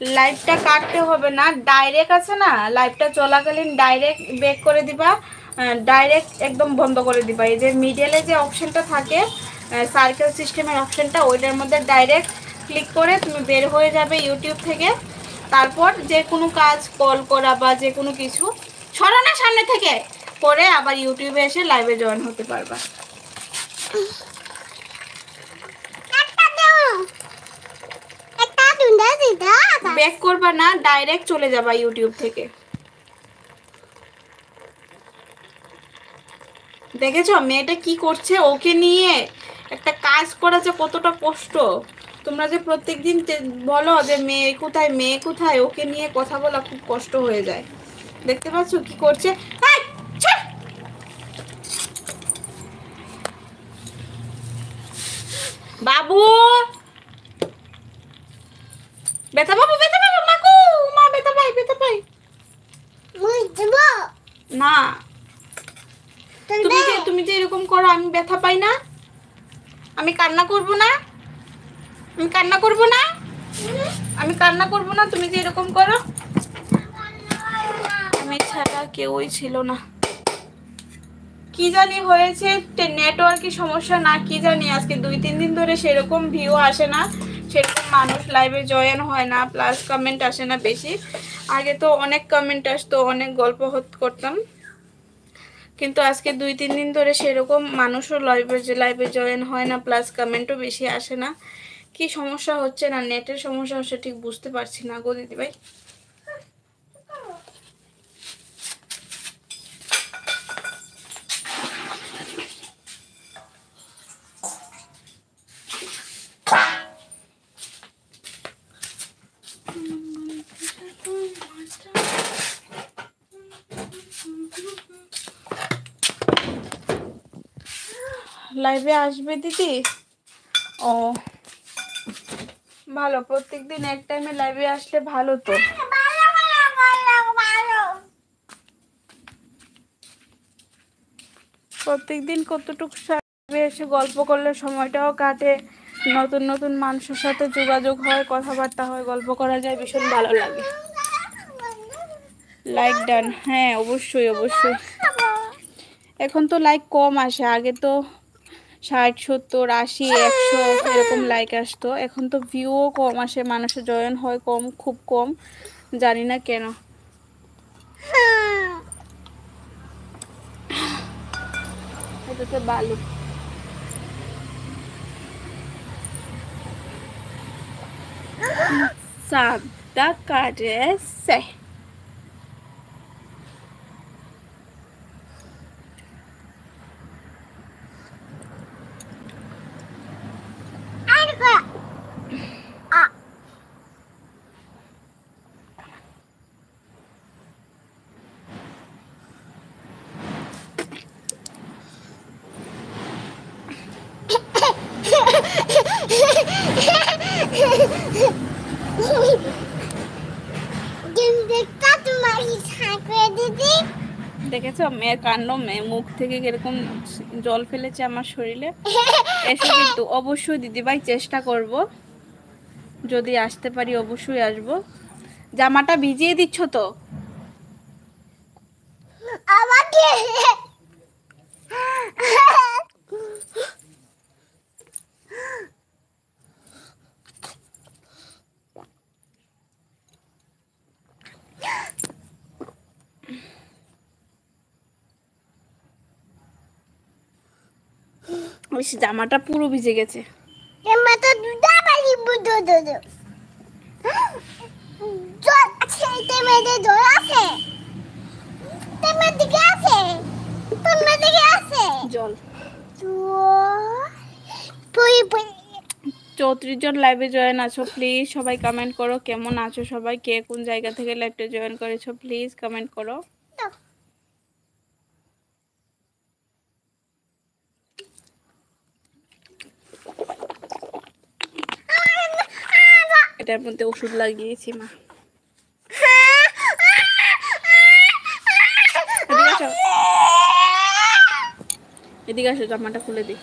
লাইভটা কাটতে হবে না, ডাইরেক্ট আছে না, লাইভটা চলাকালীন ডাইরেক্ট ব্যাক করে দিবা, ডাইরেক্ট একদম বন্ধ করে দিবা। এই যে মিডলে যে অপশনটা থাকে সার্কেল সিস্টেমের অপশনটা, ওইটার মধ্যে ডাইরেক্ট ক্লিক করে তুমি বের হয়ে যাবে ইউটিউব থেকে। তারপর যে কোনো কাজ, কল করা বা যে কোনো কিছু সরানোর সামনে থেকে করে আবার ইউটিউবে এসে লাইভে জয়েন হতে পারবা। ব্যাক করবা না, ডাইরেক্ট চলে যাবা ইউটিউব থেকে। দেখেছো মেয়েটা কি করছে? ওকে নিয়ে একটা কাজ করা যে কতটা কষ্ট। তোমরা যে প্রত্যেকদিন বলো যে মেয়ে কোথায়, মেয়ে কোথায়, ওকে নিয়ে কথা বলা খুব কষ্ট হয়ে যায়। দেখতে পাচ্ছ কি করছে? বাবু, ব্যথা পাবো, ব্যথা পাবো, মাকু মা, ব্যথা পাই, ব্যথা পাই না। তুমি যে এরকম করো, আমি ব্যথা পাই না? আমি কান্না করব না? আমি কান্না করব না? আমি কান্না করব না তুমি যে এরকম করো? আমি ছাড়া কেউই ছিল না। কি জানি হয়েছে, নেটওয়ার্কের সমস্যা না কি জানি, আজকে 2-3 দিন ধরে সেরকম ভিউ আসে না, সেরকম মানুষ লাইভে জয়েন হয় না, প্লাস কমেন্ট আসে না বেশি। আগে তো অনেক কমেন্ট আসতো, অনেক গল্প করতাম, কিন্তু আজকে 2-3 দিন ধরে সেরকম মানুষও লাইভে জয়েন হয় না, প্লাস কমেন্টও বেশি আসে না। কি সমস্যা হচ্ছে, না নেটের সমস্যা হচ্ছে, ঠিক বুঝতে পারছি না গো দিদি ভাই। লাইভে আসবে দিদি? ও ভালো, প্রত্যেকদিন এক টাইমে লাইভে আসলে ভালো তো। প্রত্যেকদিন কতটুকু লাইভে এসে গল্প করলে সময়টাও কাটে, নতুন নতুন মানুষের সাথে যোগাযোগ হয়, কথাবার্তা হয়, গল্প করা যায়, ভীষণ ভালো লাগে। লাইক ডান, হ্যাঁ অবশ্যই অবশ্যই। এখন তো লাইক কম আসে, আগে তো 60, 70, 80, 100 এরকম লাইক আসতো। এখন তো ভিউও কম আসে, মানুষের জয়েন হয় কম, খুব কম, জানি না কেন। এটাতে বালু সাদা কারেছে। দেখেছো মেয়ের কাণ্ড, মেয়ে মুখ থেকে কিরকম জল ফেলেছে আমার শরীরে। এসে কিন্তু অবশ্যই দিদিভাই চেষ্টা করব, যদি আসতে পারি অবশ্যই আসব। জামাটা ভিজিয়ে দিচ্ছ তো? আমাকে জামাটা পুরো ভিজে গেছে। জল 34 জন লাইভে জয়েন আছো, প্লিজ সবাই কমেন্ট করো কেমন আছো সবাই, কে কোন জায়গা থেকে লাইভে জয়েন করেছো প্লিজ কমেন্ট করো। এটার মধ্যে ওষুধ লাগিয়েছি মা। এদিকে আসো, জামাটা খুলে দিই।